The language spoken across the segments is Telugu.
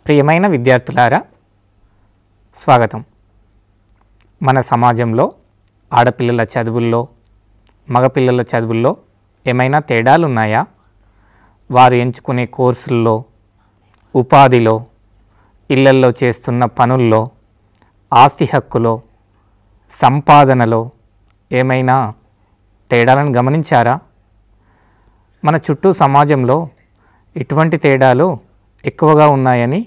ప్రియమైన విద్యార్థులారా, స్వాగతం. మన సమాజంలో ఆడపిల్లల చదువుల్లో మగపిల్లల చదువుల్లో ఏమైనా తేడాలు ఉన్నాయా? వారు ఎంచుకునే కోర్సుల్లో, ఉపాధిలో, ఇళ్లల్లో చేస్తున్న పనుల్లో, ఆస్తి హక్కులో, సంపాదనలో ఏమైనా తేడాలను గమనించారా? మన చుట్టూ సమాజంలో ఇటువంటి తేడాలు ఎక్కువగా ఉన్నాయని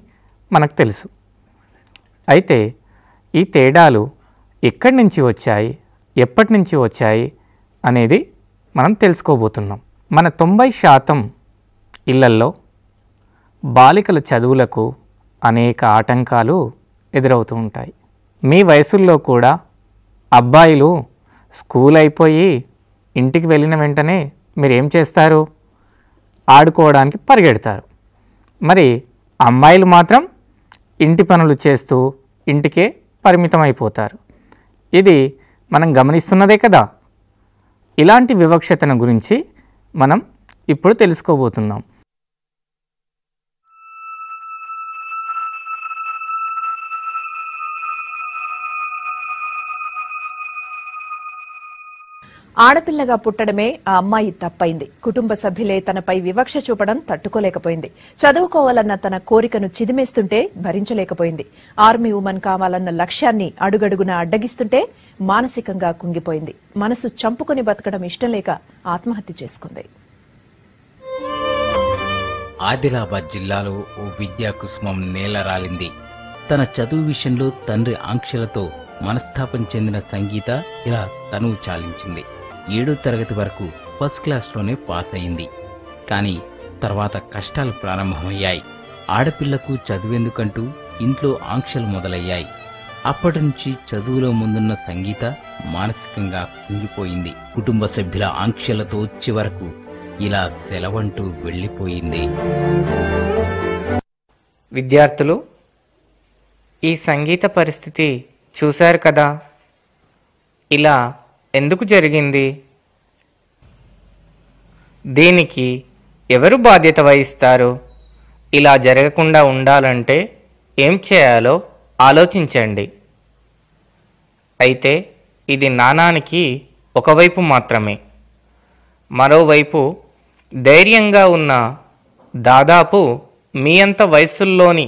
మనకు తెలుసు. అయితే ఈ తేడాలు ఎక్కడి నుంచి వచ్చాయి, ఎప్పటి నుంచి వచ్చాయి అనేది మనం తెలుసుకోబోతున్నాం. మన 90% ఇళ్లల్లో బాలికల చదువులకు అనేక ఆటంకాలు ఎదురవుతూ ఉంటాయి. మీ వయసుల్లో కూడా అబ్బాయిలు స్కూల్ అయిపోయి ఇంటికి వెళ్ళిన వెంటనే మీరేం చేస్తారు? ఆడుకోవడానికి పరిగెడతారు. మరి అమ్మాయిలు మాత్రం ఇంటి పనులు చేస్తూ ఇంటికే పరిమితం అయిపోతారు. ఇది మనం గమనిస్తున్నదే కదా. ఇలాంటి వివక్షతను గురించి మనం ఇప్పుడు తెలుసుకోబోతున్నాం. ఆడపిల్లగా పుట్టడమే ఆ అమ్మాయి తప్పైంది. కుటుంబ సభ్యులే తనపై వివక్ష చూపడం తట్టుకోలేకపోయింది. చదువుకోవాలన్న తన కోరికను చిదిమేస్తుంటే భరించలేకపోయింది. ఆర్మీ ఉమెన్ కావాలన్న లక్ష్యాన్ని అడుగడుగునా అడ్డగిస్తుంటే మానసికంగా కుంగిపోయింది. మనసు చంపుకుని బతకడం ఇష్టం లేక ఆత్మహత్య చేసుకుంది. ఆదిలాబాద్ జిల్లాలో ఓ విద్యా కుసుమం నేలరాలింది. తన చదువు విషయంలో తండ్రి ఆంక్షలతో మనస్తాపం చెందిన సంగీత ఇలా తనువు చాలించింది. 7వ తరగతి వరకు ఫస్ట్ క్లాస్లోనే పాస్ అయింది. కానీ తర్వాత కష్టాలు ప్రారంభమయ్యాయి. ఆడపిల్లకు చదువెందుకంటూ ఇంట్లో ఆంక్షలు మొదలయ్యాయి. అప్పటి నుంచి చదువులో ముందున్న సంగీత మానసికంగా కుంగిపోయింది. కుటుంబ సభ్యుల ఆంక్షలతో చివరకు ఇలా సెలవంటూ వెళ్లిపోయింది. విద్యార్థులు, ఈ సంగీత పరిస్థితి చూశారు కదా. ఇలా ఎందుకు జరిగింది? దీనికి ఎవరు బాధ్యత వహిస్తారు? ఇలా జరగకుండా ఉండాలంటే ఏం చేయాలో ఆలోచించండి. అయితే ఇది నాణానికి ఒకవైపు మాత్రమే. మరోవైపు ధైర్యంగా ఉన్న దాదాపు మీ అంత వయసుల్లోని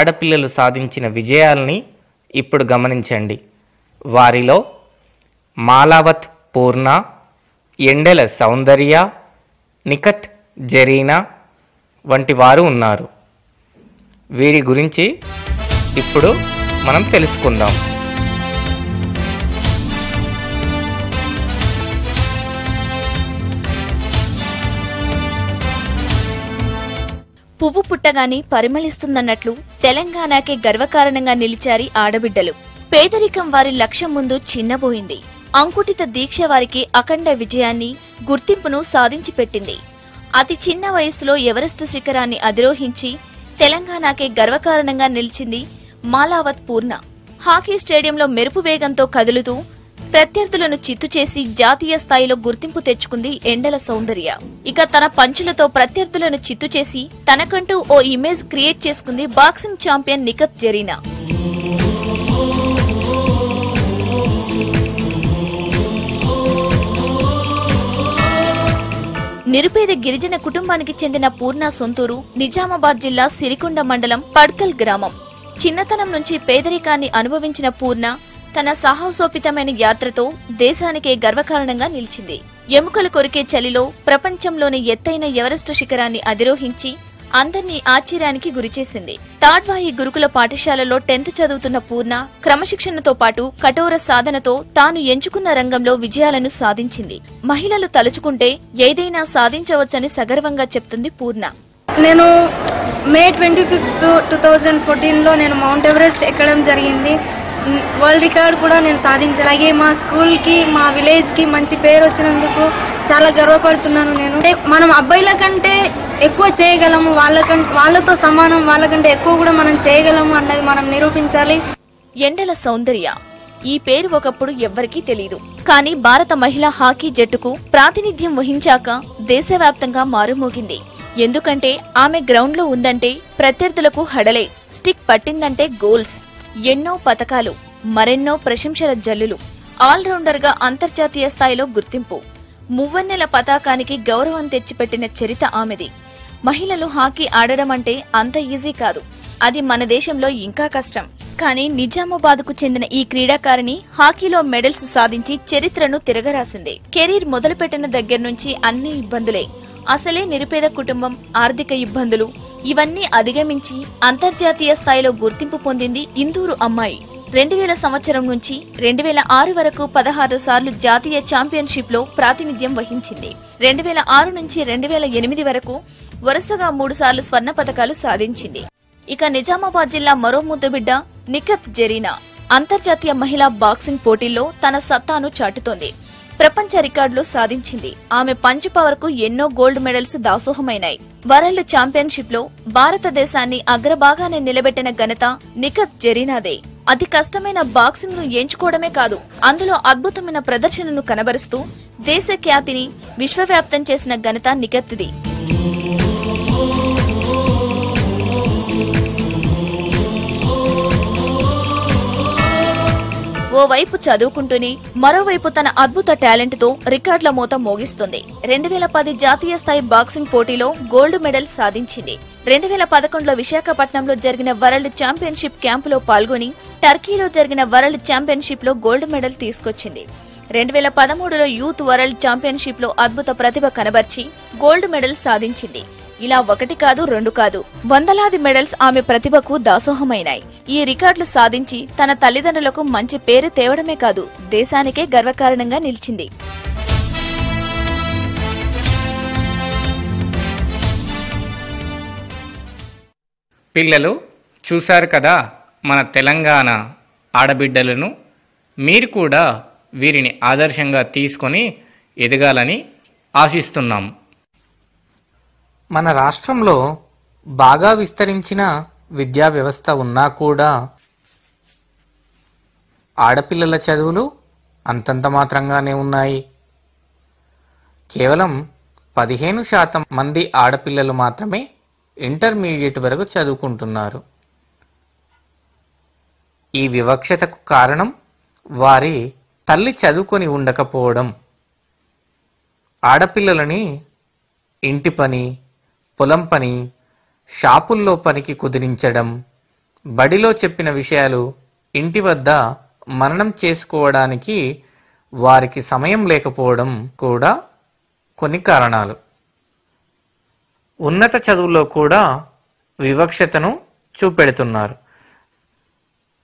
ఆడపిల్లలు సాధించిన విజయాల్ని ఇప్పుడు గమనించండి. వారిలో మాలావత్ పూర్ణ, ఎండెల సౌందర్య, నిఖత్ జరీనా వంటి వారు ఉన్నారు. వీరి గురించి ఇప్పుడు మనం తెలుసుకుందాం. పువ్వు పుట్టగానే పరిమళిస్తుందన్నట్లు తెలంగాణకే గర్వకారణంగా నిలిచారు ఆడబిడ్డలు. పేదరికం వారి లక్ష్యం ముందు చిన్నబోయింది. అంకుటిత దీక్ష వారికి అఖండ విజయాన్ని, గుర్తింపును సాధించి పెట్టింది. అతి చిన్న వయసులో ఎవరెస్టు శిఖరాన్ని అధిరోహించి తెలంగాణకే గర్వకారణంగా నిలిచింది మాలావత్ పూర్ణ. హాకీ స్టేడియంలో మెరుపు వేగంతో కదులుతూ ప్రత్యర్థులను చిత్తు చేసి జాతీయ స్థాయిలో గుర్తింపు తెచ్చుకుంది ఎండెల సౌందర్య. ఇక తన పంచులతో ప్రత్యర్థులను చిత్తు చేసి తనకంటూ ఓ ఇమేజ్ క్రియేట్ చేసుకుంది బాక్సింగ్ ఛాంపియన్ నిఖత్ జరీనా. నిరుపేద గిరిజన కుటుంబానికి చెందిన పూర్ణ సొంతూరు నిజామాబాద్ జిల్లా సిరికొండ మండలం పడ్కల్ గ్రామం. చిన్నతనం నుంచి పేదరికాన్ని అనుభవించిన పూర్ణ తన సాహసోపితమైన యాత్రతో దేశానికే గర్వకారణంగా నిలిచింది. ఎముకలు కొరికే చలిలో ప్రపంచంలోని ఎత్తైన ఎవరెస్టు శిఖరాన్ని అధిరోహించి అందర్నీ ఆశ్చర్యానికి గురిచేసింది. తాడ్వాయి గురుకుల పాఠశాలలో 10th చదువుతున్న పూర్ణ క్రమశిక్షణతో పాటు కఠోర సాధనతో తాను ఎంచుకున్న రంగంలో విజయాలను సాధించింది. మహిళలు తలుచుకుంటే ఏదైనా సాధించవచ్చని సగర్వంగా చెప్తుంది పూర్ణ. నేను మే 25, 2014లో నేను మౌంట్ ఎవరెస్ట్ ఎక్కడం జరిగింది. వరల్డ్ రికార్డ్ కూడా నేను సాధించాను. అలాగే మా స్కూల్కి, మా విలేజ్కి మంచి పేరు వచ్చినందుకు చాలా గర్వపడుతున్నాను. నేను మనం అబ్బాయిల కంటే ఎక్కువ చేయగలము, వాళ్ళతో సమానం, వాళ్ళకంటే ఎక్కువ కూడా మనం చేయగలము అన్నది మనం నిరూపించాలి. ఎండెల సౌందర్య ఈ పేరు ఒకప్పుడు ఎవ్వరికీ తెలీదు. కానీ భారత మహిళా హాకీ జట్టుకు ప్రాతినిధ్యం వహించాక దేశవ్యాప్తంగా మారుమోగింది. ఎందుకంటే ఆమె గ్రౌండ్లో ఉందంటే ప్రత్యర్థులకు హడలే, స్టిక్ పట్టిందంటే గోల్స్. ఎన్నో పతకాలు, మరెన్నో ప్రశంసల జల్లులు. ఆల్రౌండర్గా అంతర్జాతీయ స్థాయిలో గుర్తింపు. మువ్వన్నెల పతాకానికి గౌరవం తెచ్చిపెట్టిన చరిత ఆమెది. మహిళలు హాకీ ఆడడం అంటే అంత ఈజీ కాదు. అది మన దేశంలో ఇంకా కష్టం. కానీ నిజామాబాద్కు చెందిన ఈ క్రీడాకారిణి హాకీలో మెడల్స్ సాధించి చరిత్రను తిరగరాసింది. కెరీర్ మొదలుపెట్టిన దగ్గర నుంచి అన్ని ఇబ్బందులే. అసలే నిరుపేద కుటుంబం, ఆర్థిక ఇబ్బందులు, ఇవన్నీ అధిగమించి అంతర్జాతీయ స్థాయిలో గుర్తింపు పొందింది ఇందూరు అమ్మాయి. 2000 సంవత్సరం నుంచి 2006 వరకు 16 సార్లు జాతీయ ఛాంపియన్షిప్ లో ప్రాతినిధ్యం వహించింది. 2006 నుంచి 2008 వరకు వరుసగా 3 సార్లు స్వర్ణ పతకాలు సాధించింది. ఇక నిజామాబాద్ జిల్లా మరో ముద్దుబిడ్డ నిఖత్ జరీనా అంతర్జాతీయ మహిళా బాక్సింగ్ పోటీల్లో తన సత్తాను చాటుతోంది. ప్రపంచ రికార్డులు సాధించింది. ఆమె పంచ్ పవర్ కు ఎన్నో గోల్డ్ మెడల్స్ దాసోహమైనాయి. వరల్డ్ ఛాంపియన్షిప్ లో భారతదేశాన్ని అగ్రభాగానే నిలబెట్టిన ఘనత నిఖత్ జరీనాదే. అతి కష్టమైన బాక్సింగ్ ను ఎంచుకోవడమే కాదు, అందులో అద్భుతమైన ప్రదర్శనను కనబరుస్తూ దేశ ఖ్యాతిని విశ్వవ్యాప్తం చేసిన ఘనత నిఖత్ది. ఓవైపు చదువుకుంటూనే మరోవైపు తన అద్భుత టాలెంట్ తో రికార్డుల మోత మోగిస్తుంది. 2010 జాతీయ స్థాయి బాక్సింగ్ పోటీలో గోల్డ్ మెడల్ సాధించింది. 2011లో విశాఖపట్నంలో జరిగిన వరల్డ్ ఛాంపియన్షిప్ క్యాంపులో పాల్గొని టర్కీలో జరిగిన వరల్డ్ ఛాంపియన్షిప్ లో గోల్డ్ మెడల్ తీసుకొచ్చింది. 2013లో యూత్ వరల్డ్ ఛాంపియన్షిప్ లో అద్భుత ప్రతిభ కనబర్చి గోల్డ్ మెడల్ సాధించింది. ఇలా ఒకటి కాదు, రెండు కాదు, వందలాది మెడల్స్ ఆమె ప్రతిభకు దాసోహమైనాయి. ఈ రికార్డులు సాధించి తన తల్లిదండ్రులకు మంచి పేరు తేవడమే కాదు, దేశానికే గర్వకారణంగా నిలిచింది. పిల్లలు చూశారు కదా మన తెలంగాణ ఆడబిడ్డలను. మీరు కూడా వీరిని ఆదర్శంగా తీసుకొని ఎదగాలని ఆశిస్తున్నాం. మన రాష్ట్రంలో బాగా విస్తరించిన విద్యా వ్యవస్థ ఉన్నా కూడా ఆడపిల్లల చదువులు అంతంత మాత్రంగానే ఉన్నాయి. కేవలం 15% మంది ఆడపిల్లలు మాత్రమే ఇంటర్మీడియట్ వరకు చదువుకుంటున్నారు. ఈ వివక్షతకు కారణం వారి తల్లి చదువుకొని ఉండకపోవడం. ఆడపిల్లలని ఇంటి పని, పొలం పని, షాపుల్లో పనికి కుదిరించడం, బడిలో చెప్పిన విషయాలు ఇంటి వద్ద మననం చేసుకోవడానికి వారికి సమయం లేకపోవడం కూడా కొన్ని కారణాలు. ఉన్నత చదువులో కూడా వివక్షతను చూపెడుతున్నారు.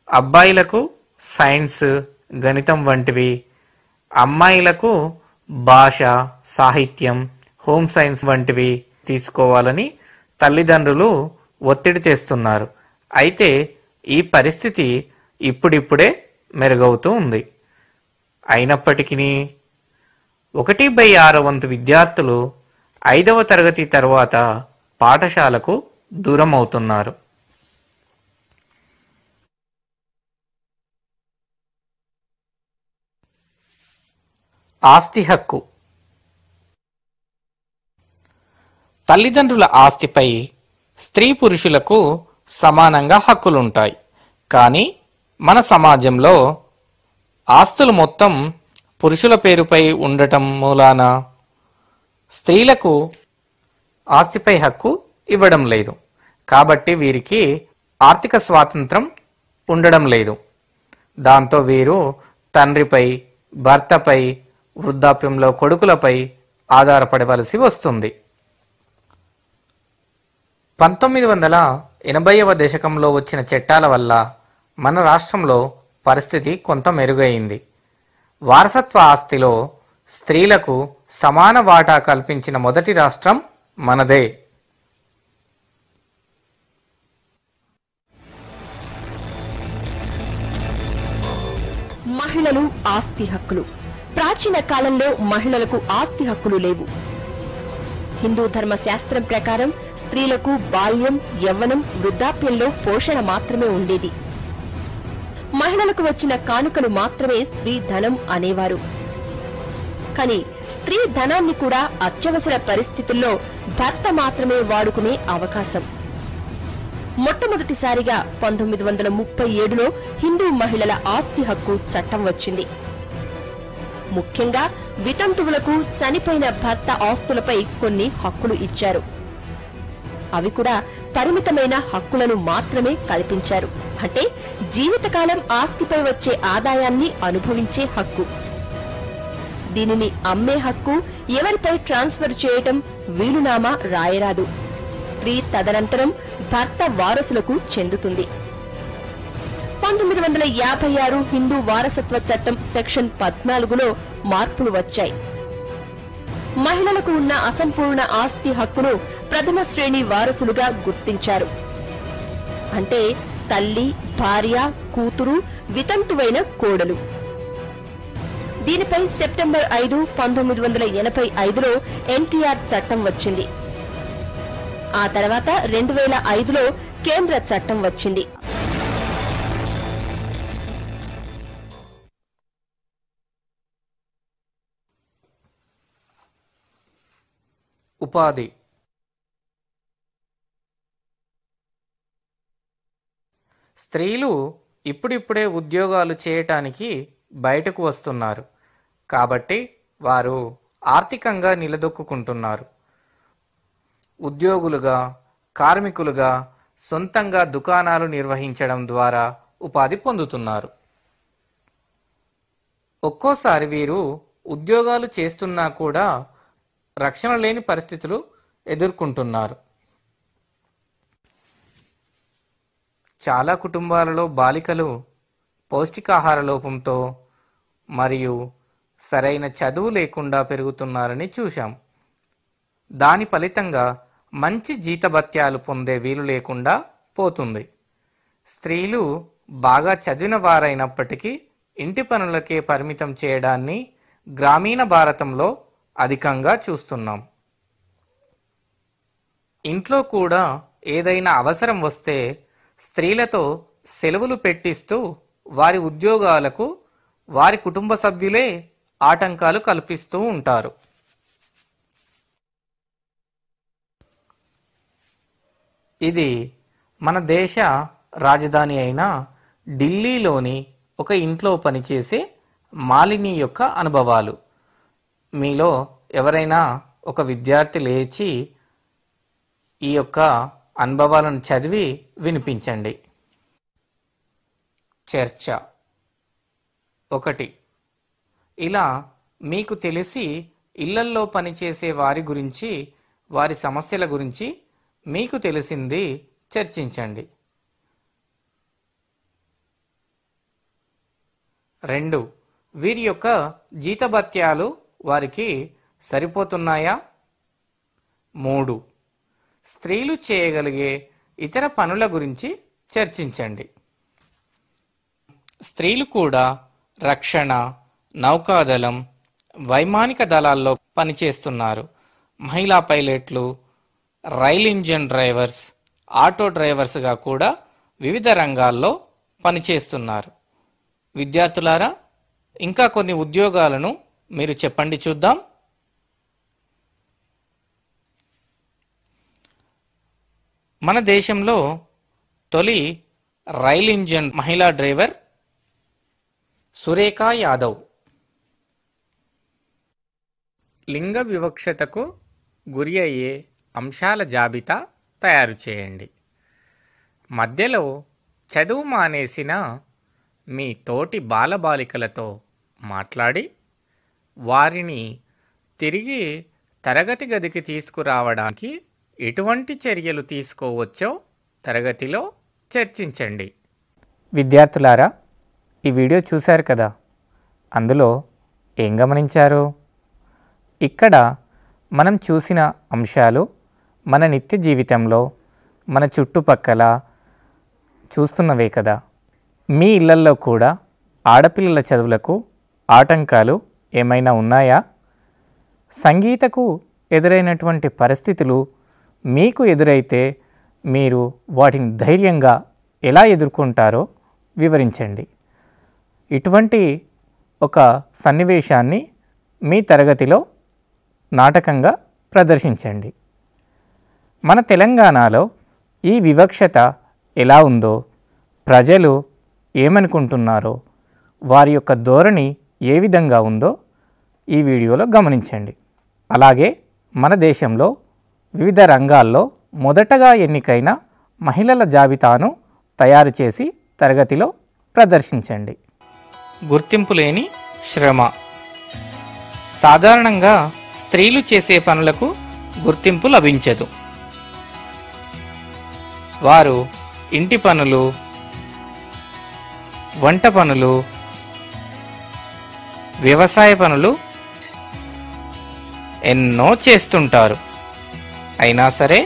అబ్బాయిలకు సైన్స్, గణితం వంటివి, అమ్మాయిలకు భాష, సాహిత్యం, హోమ్ సైన్స్ వంటివి తీసుకోవాలని తల్లిదండ్రులు ఒత్తిడి తెస్తున్నారు. అయితే ఈ పరిస్థితి ఇప్పుడిప్పుడే మెరుగవుతూ ఉంది. అయినప్పటికీ 1/6 వంతు విద్యార్థులు 5వ తరగతి తర్వాత పాఠశాలకు దూరం అవుతున్నారు. ఆస్తి హక్కు. తల్లిదండ్రుల ఆస్తిపై స్త్రీ పురుషులకు సమానంగా హక్కులుంటాయి. కానీ మన సమాజంలో ఆస్తులు మొత్తం పురుషుల పేరుపై ఉండటం మూలాన స్త్రీలకు ఆస్తిపై హక్కు ఇవ్వడం లేదు. కాబట్టి వీరికి ఆర్థిక స్వాతంత్రం ఉండడం లేదు. దాంతో వీరు తండ్రిపై, భర్తపై, వృద్ధాప్యంలో కొడుకులపై ఆధారపడవలసి వస్తుంది. 1980వ దశకంలో వచ్చిన చట్టాల వల్ల మన రాష్ట్రంలో పరిస్థితి కొంత మెరుగైంది. వారసత్వ ఆస్తిలో స్త్రీలకు సమాన వాటా కల్పించిన మొదటి రాష్ట్రం మనదే. మహిళలు ఆస్తి హక్కులు. ప్రాచీన కాలంలో మహిళలకు ఆస్తి హక్కులు లేవు. హిందూ ధర్మ శాస్త్రం ప్రకారం స్త్రీలకు బాల్యం, యవ్వనం, వృద్ధాప్యంలో పోషణ మాత్రమే ఉండేది. మహిళలకు వచ్చిన కానుకలు మాత్రమే స్త్రీ ధనం అనేవారు. కానీ స్త్రీ ధనాన్ని కూడా అత్యవసర పరిస్థితుల్లో భర్త మాత్రమే వాడుకునే అవకాశం. మొట్టమొదటిసారిగా 1937లో హిందూ మహిళల ఆస్తి హక్కు చట్టం వచ్చింది. ముఖ్యంగా వితంతువులకు చనిపోయిన భర్త ఆస్తులపై కొన్ని హక్కులు ఇచ్చారు. అవి కూడా పరిమితమైన హక్కులను మాత్రమే కల్పించారు. అంటే జీవితకాలం ఆస్తిపై వచ్చే ఆదాయాన్ని అనుభవించే హక్కు. దీనిని అమ్మే హక్కు, ఎవరిపై ట్రాన్స్ఫర్ చేయటం, వీలునామా రాయరాదు. స్త్రీ తదనంతరం భర్త వారసులకు చెందుతుంది. 1956 హిందూ వారసత్వ చట్టం సెక్షన్ 14లో మార్పులు వచ్చాయి. మహిళలకు ఉన్న అసంపూర్ణ ఆస్తి హక్కును ప్రథమ శ్రేణి వారసులుగా గుర్తించారు. అంటే తల్లి, భార్య, కూతురు, వితంతువైన కోడలు. దీనిపై సెప్టెంబర్ 5, 1985లో ఎన్టీఆర్ చట్టం వచ్చింది. ఆ తర్వాత 2005లో కేంద్ర చట్టం వచ్చింది. ఉపాధి. స్త్రీలు ఇప్పుడిప్పుడే ఉద్యోగాలు చేయటానికి బయటకు వస్తున్నారు కాబట్టి వారు ఆర్థికంగా నిలదొక్కుంటున్నారు. ఉద్యోగులుగా, కార్మికులుగా సొంతంగా దుకాణాలు నిర్వహించడం ద్వారా ఉపాధి పొందుతున్నారు. ఒక్కోసారి వీరు ఉద్యోగాలు చేస్తున్నా కూడా రక్షణ లేని పరిస్థితులు ఎదుర్కొంటున్నారు. చాలా కుటుంబాలలో బాలికలు పౌష్టికాహార లోపంతో మరియు సరైన చదువు లేకుండా పెరుగుతున్నారని చూశాం. దాని ఫలితంగా మంచి జీతభత్యాలు పొందే వీలు లేకుండా పోతుంది. స్త్రీలు బాగా చదివిన వారైనప్పటికీ ఇంటి పనులకే పరిమితం చేయడాన్ని గ్రామీణ భారతంలో అధికంగా చూస్తున్నాం. ఇంట్లో కూడా ఏదైనా అవసరం వస్తే స్త్రీలతో సెలవులు పెట్టిస్తూ వారి ఉద్యోగాలకు వారి కుటుంబ సభ్యులే ఆటంకాలు కల్పిస్తూ ఉంటారు. ఇది మన దేశ రాజధాని అయిన ఢిల్లీలోని ఒక ఇంట్లో పనిచేసే మాలిని యొక్క అనుభవాలు. మీలో ఎవరైనా ఒక విద్యార్థి లేచి ఈ యొక్క అనుభవాలను చదివి వినిపించండి. చర్చ. 1. ఇలా మీకు తెలిసి ఇళ్లల్లో పనిచేసే వారి గురించి, వారి సమస్యల గురించి మీకు తెలిసింది చర్చించండి. 2. వీరి యొక్క జీతభత్యాలు వారికి సరిపోతున్నాయా? 3. స్త్రీలు చేయగలిగే ఇతర పనుల గురించి చర్చించండి. స్త్రీలు కూడా రక్షణ, నౌకాదళం, వైమానిక దళాల్లో పనిచేస్తున్నారు. మహిళా పైలట్లు, రైల్ ఇంజన్ డ్రైవర్స్, ఆటో డ్రైవర్స్గా కూడా వివిధ రంగాల్లో పనిచేస్తున్నారు. విద్యార్థులారా, ఇంకా కొన్ని ఉద్యోగాలను మీరు చెప్పండి చూద్దాం. మన దేశంలో తొలి రైల్ ఇంజన్ మహిళా డ్రైవర్ సురేఖ యాదవ్. లింగ వివక్షతకు గురి అయ్యే అంశాల జాబితా తయారు చేయండి. మధ్యలో చదువు మానేసిన మీ తోటి బాలబాలికలతో మాట్లాడి వారిని తిరిగి తరగతి గదికి తీసుకురావడానికి ఎటువంటి చర్యలు తీసుకోవచ్చో తరగతిలో చర్చించండి. విద్యార్థులారా, ఈ వీడియో చూశారు కదా, అందులో ఏం గమనించారు? ఇక్కడ మనం చూసిన అంశాలు మన నిత్య జీవితంలో మన చుట్టుపక్కల చూస్తున్నవే కదా. మీ ఇళ్లల్లో కూడా ఆడపిల్లల చదువులకు ఆటంకాలు ఏమైనా ఉన్నాయా? సంగీతకు ఎదురైనటువంటి పరిస్థితులు మీకు ఎదురైతే మీరు వాటిని ధైర్యంగా ఎలా ఎదుర్కొంటారో వివరించండి. ఇటువంటి ఒక సన్నివేశాన్ని మీ తరగతిలో నాటకంగా ప్రదర్శించండి. మన తెలంగాణలో ఈ వివక్షత ఎలా ఉందో, ప్రజలు ఏమనుకుంటున్నారో, వారి యొక్క ధోరణి ఏ విధంగా ఉందో ఈ వీడియోలో గమనించండి. అలాగే మన దేశంలో వివిధ రంగాల్లో మొదటగా ఎన్నికైన మహిళల జాబితాను తయారు చేసి తరగతిలో ప్రదర్శించండి. గుర్తింపు లేని శ్రమ. సాధారణంగా స్త్రీలు చేసే పనులకు గుర్తింపు లభించదు. వారు ఇంటి పనులు, వంట పనులు, వ్యవసాయ పనులు ఎన్నో చేస్తుంటారు. అయినా సరే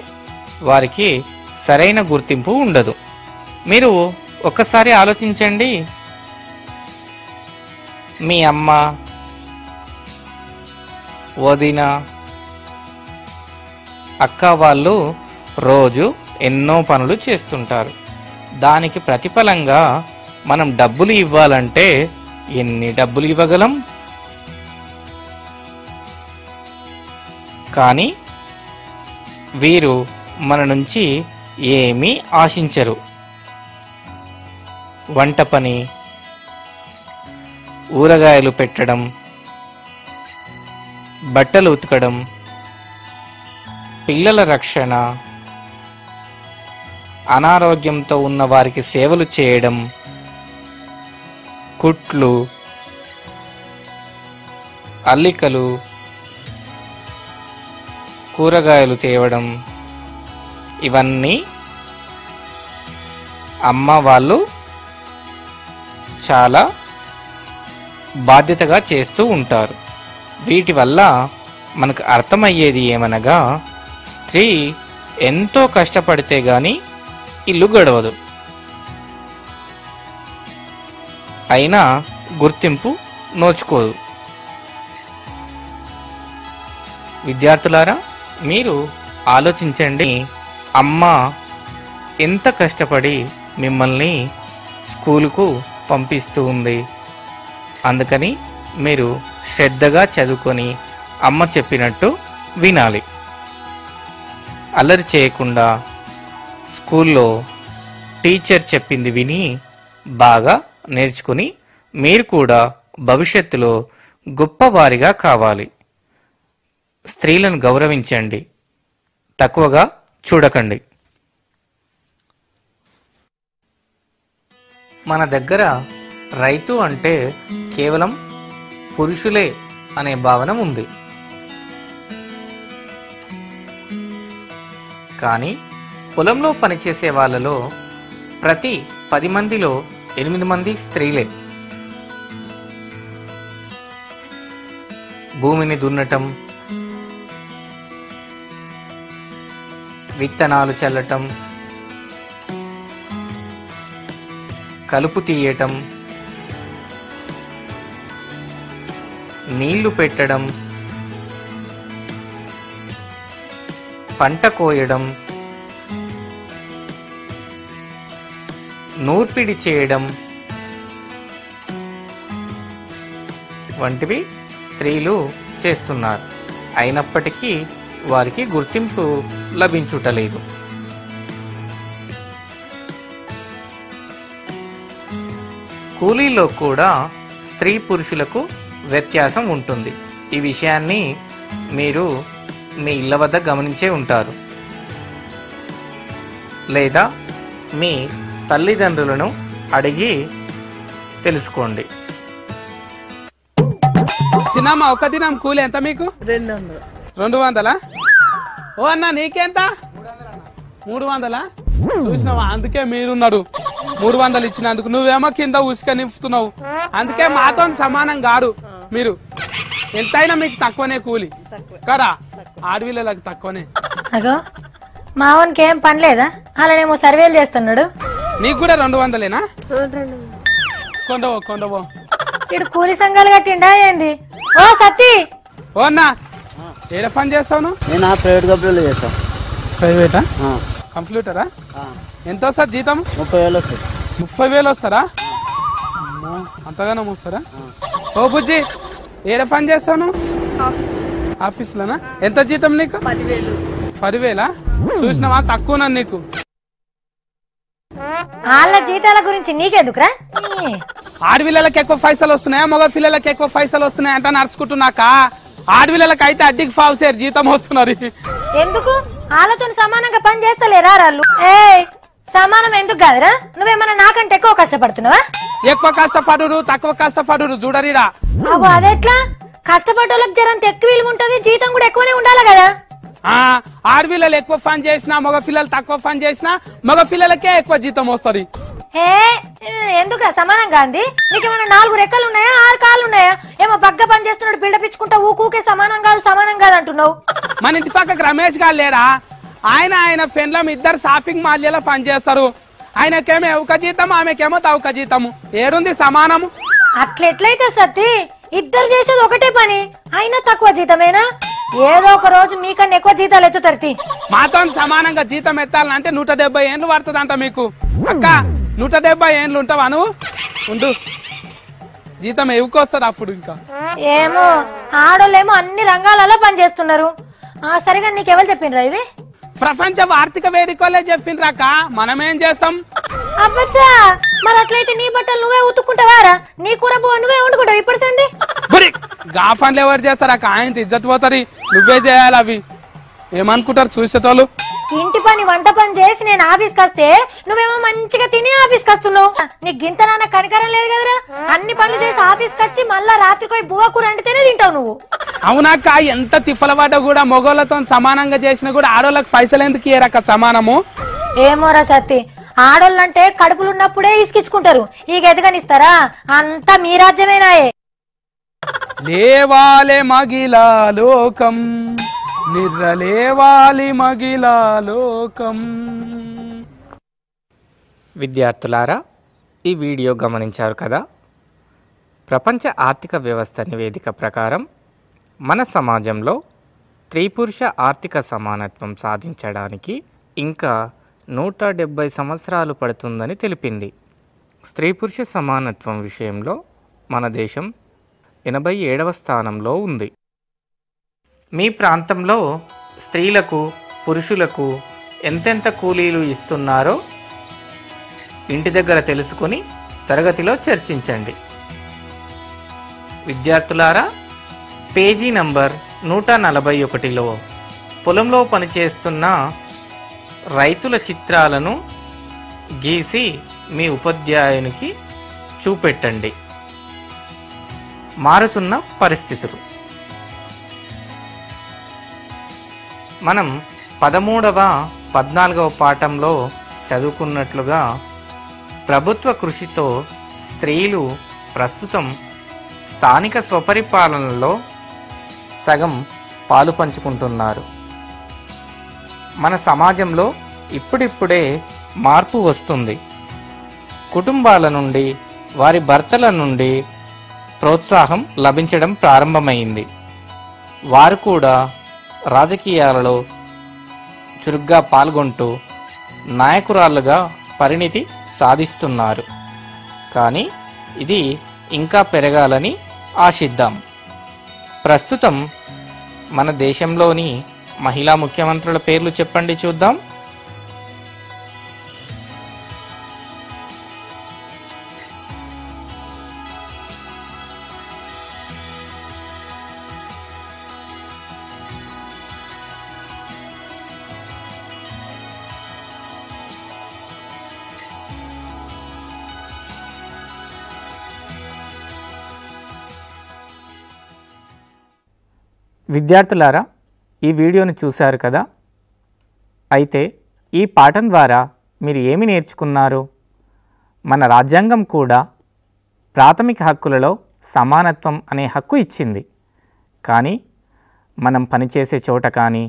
వారికి సరైన గుర్తింపు ఉండదు. మీరు ఒక్కసారి ఆలోచించండి. మీ అమ్మ, వదిన, అక్క వాళ్ళు రోజు ఎన్నో పనులు చేస్తుంటారు. దానికి ప్రతిఫలంగా మనం డబ్బులు ఇవ్వాలంటే ఎన్ని డబ్బులు ఇవ్వగలం? కానీ వీరు మన నుంచి ఏమీ ఆశించరు. వంట పని, ఊరగాయలు పెట్టడం, బట్టలు ఉతకడం, పిల్లల రక్షణ, అనారోగ్యంతో ఉన్న వారికి సేవలు చేయడం, కుట్లు, అల్లికలు, కూరగాయలు తేవడం, ఇవన్నీ అమ్మ వాళ్ళు చాలా బాధ్యతగా చేస్తూ ఉంటారు. వీటి వల్ల మనకు అర్థమయ్యేది ఏమనగా, స్త్రీ ఎంతో కష్టపడితే గాని ఇల్లు గడవదు. అయినా గుర్తింపు నోచుకోదు. విద్యార్థులారా, మీరు ఆలోచించండి. అమ్మ ఎంత కష్టపడి మిమ్మల్ని స్కూలుకు పంపిస్తూ ఉంది. అందుకని మీరు శ్రద్ధగా చదువుకొని అమ్మ చెప్పినట్టు వినాలి. అల్లరి చేయకుండా స్కూల్లో టీచర్ చెప్పింది విని బాగా నేర్చుకుని మీరు కూడా భవిష్యత్తులో గొప్పవారిగా కావాలి. స్త్రీలను గౌరవించండి, తక్కువగా చూడకండి. మన దగ్గర రైతు అంటే కేవలం పురుషులే అనే భావన ఉంది. కానీ పొలంలో పనిచేసే వాళ్ళలో ప్రతి 10 మందిలో 8 మంది స్త్రీలే. భూమిని దున్నటం, విత్తనాలు చల్లటం, కలుపు తీయటం, నీళ్లు పెట్టడం, పంట కోయడం, నూర్పిడి చేయడం వంటివి స్త్రీలు చేస్తున్నారు. అయినప్పటికీ వారికి గుర్తింపు లభించుటలేదు. కూలీలో కూడా స్త్రీ పురుషులకు వ్యత్యాసం ఉంటుంది. ఈ విషయాన్ని మీరు మీ ఇళ్ల వద్ద గమనించే ఉంటారు, లేదా మీ తల్లిదండ్రులను అడిగి తెలుసుకోండి. చిన్నమ్మ, ఒక దినం కూలి ఎంత మీకు? 200. ఓ అన్న, నీకెంత? 300. చూసినావా, అందుకే మీరున్నాడు. 300 ఇచ్చినందుకు నువ్వేమో కింద ఉసుక నింపుతున్నావు. అందుకే మాతో సమానం కాదు మీరు. ఎంతైనా మీకు తక్కువనే కూలి కదా, ఆడవిళ్ళకి తక్కువనే. అగో మావన్కి ఏం పని లేదా? అలానేమో సర్వేలు చేస్తున్నాడు. నీకు కూడా 200లేనా? కొండవో ఇడు కూలి సంఘాలు కట్టిండా ఏంది? ఓ సత్తి, ఓ అన్నా, ఏడ పని చేస్తావు? నేను ప్రైవేట్ కంపెనీలో చేస్తాను. ప్రైవేటా? కంప్యూటరా? ఎంత వస్తుంది జీతం? 30,000 వస్తుంది. 30,000 వస్తారా? అంతగానో వస్తారా? ఓ బుజ్జి, ఏడ పని చేస్తాను? ఆఫీస్లోనా? ఎంత జీతం నీకు? 10,000. చూసినావా, తక్కువ నీకు. వాళ్ళ జీతాల గురించి నీకెందుకురా? ఆడపిల్లలకి ఎక్కువ పైసలు వస్తున్నాయా, మగ పిల్లలకి ఎక్కువ పైసలు వస్తున్నాయి అంట నడుచుకుంటున్నాక. ఆడపిల్లలకి అయితే అడ్డికి ఫావుసేరు జీతం వస్తున్నారు. ఎందుకు వాళ్ళతో సమానంగా పని చేస్తలేరా వాళ్ళు? ఏ సమానం ఎందుకు కాదురా? నువ్వేమన్నా నాకంటే ఎక్కువ కష్టపడుతున్నావా? ఎక్కువ కష్టపడురు తక్కువ కష్టపడురు చూడరిడా. అగో అదెట్లా? కష్టపడ్డోళ్ళకి జరంత ఎక్కువ విలువ ఉంటది, జీతం కూడా ఎక్కువనే ఉండాలి కదా. ఆడపిల్లలు ఎక్కువ పని చేసినా మగ పిల్లలు తక్కువ పని చేసినా మగ పిల్లలకే ఎక్కువ జీతం వస్తుంది. ఏ ఎందుకురా సమానంగా అంది? నీకేమన్నా 4 రెక్కలు ఉన్నాయా, 6 కాళ్ళు ఉన్నాయా? ఏమో బగ్గ పని చేస్తున్నాడు బిల్డపించుకుంటా ఊకే సమానం కాదు అంటున్నావు. మన ఇంటి పక్కకు రమేష్ గారు లేరా? ఆయన పెండ్లం ఇద్దరు షాపింగ్ మాల్లో పని చేస్తారు. ఆయనకేమో ఒక జీతం, ఆమెకేమో తౌక జీతము. ఏడుంది సమానము? అట్లెట్లయితే సత్తి, ఇద్దరు చేసేది ఒకటే పని అయినా తక్కువ జీతమేనా? ఏదో ఒక రోజు మీకన్నా ఎక్కువ జీతాలు ఎత్తుతారు. మాతో సమానంగా జీతం ఎత్తాలంటే 170 ఏండ్లు పడుతుందంట మీకు. అక్క 170 ఏండ్లు ఉంటావా నువ్వు? ఉండు, జీతం ఎవకొస్తుంది అప్పుడు. ఇంకా ఏమో ఆడోళ్ళేమో అన్ని రంగాలలో పనిచేస్తున్నారు. సరిగా నీకెవరు చెప్పిండ్రా ఇది? ప్రపంచ ఆర్థిక వేదికలే చెప్పిండ్రాక. మనమేం చేస్తాం? అబ్బచ్చా, మరి అట్లయితే నీ బట్టలు నువ్వే ఉతుక్కుంటావారా? నీ కూర నువ్వే వండుకుంటావు ఇప్పుడు సంది? గాఫన్లు ఎవరు చేస్తారాక? ఆయన ఇజ్జత్ పోతారు, నువ్వే చేయాలి. అవి ఏమనుకుంటారు చూసేటోళ్ళు? ఇంటి పని వంట పని చేసి నేను ఆఫీస్కి వస్తే నువ్వేమో మంచిగా తిని ఆఫీస్కి వస్తున్నావు. నీకు గింత నాన్న కనికరం లేదు కదరా? అన్ని పనులు చేసి ఆఫీస్కి వచ్చి మళ్ళా రాత్రికి పోయి బువ్వ కూర అంటేనే తింటావు నువ్వు. అవునాక, ఎంత తిఫలవాడ కూడా మొగోళ్ళతో సమానంగా చేసినా కూడా ఆడోళ్ళకి పైసలు ఎందుకు ఇయ్యరాక సమానము? ఏమోరా సత్తి, ఆడోళ్ళంటే కడుపులున్నప్పుడే ఇసుకించుకుంటారు, ఈ ఎదగనిస్తారా? అంతా మీ రాజ్యమేనాయే. లేవాలే మగిలా లోకం, నిర్రలేవాలి మగిలా లోకం. విద్యార్థులారా, ఈ వీడియో గమనించారు కదా? ప్రపంచ ఆర్థిక వ్యవస్థ నివేదిక ప్రకారం మన సమాజంలో స్త్రీ పురుష ఆర్థిక సమానత్వం సాధించడానికి ఇంకా 170 సంవత్సరాలు పడుతుందని తెలిపింది. స్త్రీ పురుష సమానత్వం విషయంలో మన దేశం 87వ స్థానంలో ఉంది. మీ ప్రాంతంలో స్త్రీలకు పురుషులకు ఎంతెంత కూలీలు ఇస్తున్నారో ఇంటి దగ్గర తెలుసుకుని తరగతిలో చర్చించండి. విద్యార్థులారా, పేజీ నంబర్ 141లో పొలంలో పనిచేస్తున్న రైతుల చిత్రాలను గీసి మీ ఉపాధ్యాయునికి చూపెట్టండి. మారుతున్న పరిస్థితులు. మనం 13వ 14వ పాఠంలో చదువుకున్నట్లుగా ప్రభుత్వ కృషితో స్త్రీలు ప్రస్తుతం స్థానిక స్వపరిపాలనలో సగం పాలు పంచుకుంటున్నారు. మన సమాజంలో ఇప్పుడిప్పుడే మార్పు వస్తుంది. కుటుంబాల నుండి, వారి భర్తల నుండి ప్రోత్సాహం లభించడం ప్రారంభమైంది. వారు కూడా రాజకీయాలలో చురుగ్గా పాల్గొంటూ నాయకురాళ్ళుగా పరిణితి సాధిస్తున్నారు. కానీ ఇది ఇంకా పెరగాలని ఆశిద్దాం. ప్రస్తుతం మన దేశంలోని మహిళా ముఖ్యమంత్రుల పేర్లు చెప్పండి చూద్దాం. విద్యార్థులారా, ఈ వీడియోను చూశారు కదా? అయితే ఈ పాఠం ద్వారా మీరు ఏమి నేర్చుకున్నారు? మన రాజ్యాంగం కూడా ప్రాథమిక హక్కులలో సమానత్వం అనే హక్కు ఇచ్చింది. కానీ మనం పనిచేసే చోట కానీ,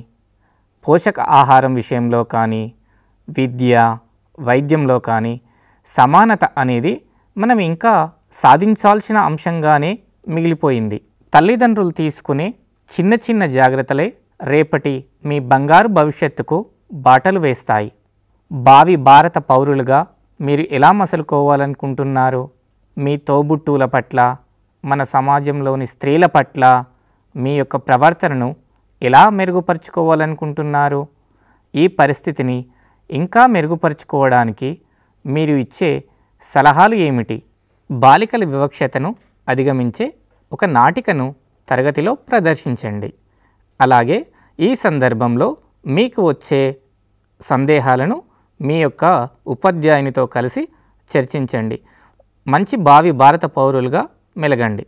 పోషక ఆహారం విషయంలో కానీ, విద్య వైద్యంలో కానీ సమానత అనేది మనం ఇంకా సాధించాల్సిన అంశంగానే మిగిలిపోయింది. తల్లిదండ్రులు తీసుకునే చిన్న చిన్న జాగ్రత్తలే రేపటి మీ బంగారు భవిష్యత్తుకు బాటలు వేస్తాయి. భావి భారత పౌరులుగా మీరు ఎలా మసలుకోవాలనుకుంటున్నారు? మీ తోబుట్టువుల పట్ల, మన సమాజంలోని స్త్రీల పట్ల, మీ యొక్క ప్రవర్తనను ఎలా మెరుగుపరుచుకోవాలనుకుంటున్నారు? ఈ పరిస్థితిని ఇంకా మెరుగుపరుచుకోవడానికి మీరు ఇచ్చే సలహాలు ఏమిటి? బాలికల వివక్షతను అధిగమించే ఒక నాటికను తరగతిలో ప్రదర్శించండి. అలాగే ఈ సందర్భంలో మీకు వచ్చే సందేహాలను మీ యొక్క ఉపాధ్యాయునితో కలిసి చర్చించండి. మంచి భావి భారత పౌరులుగా మెలగండి.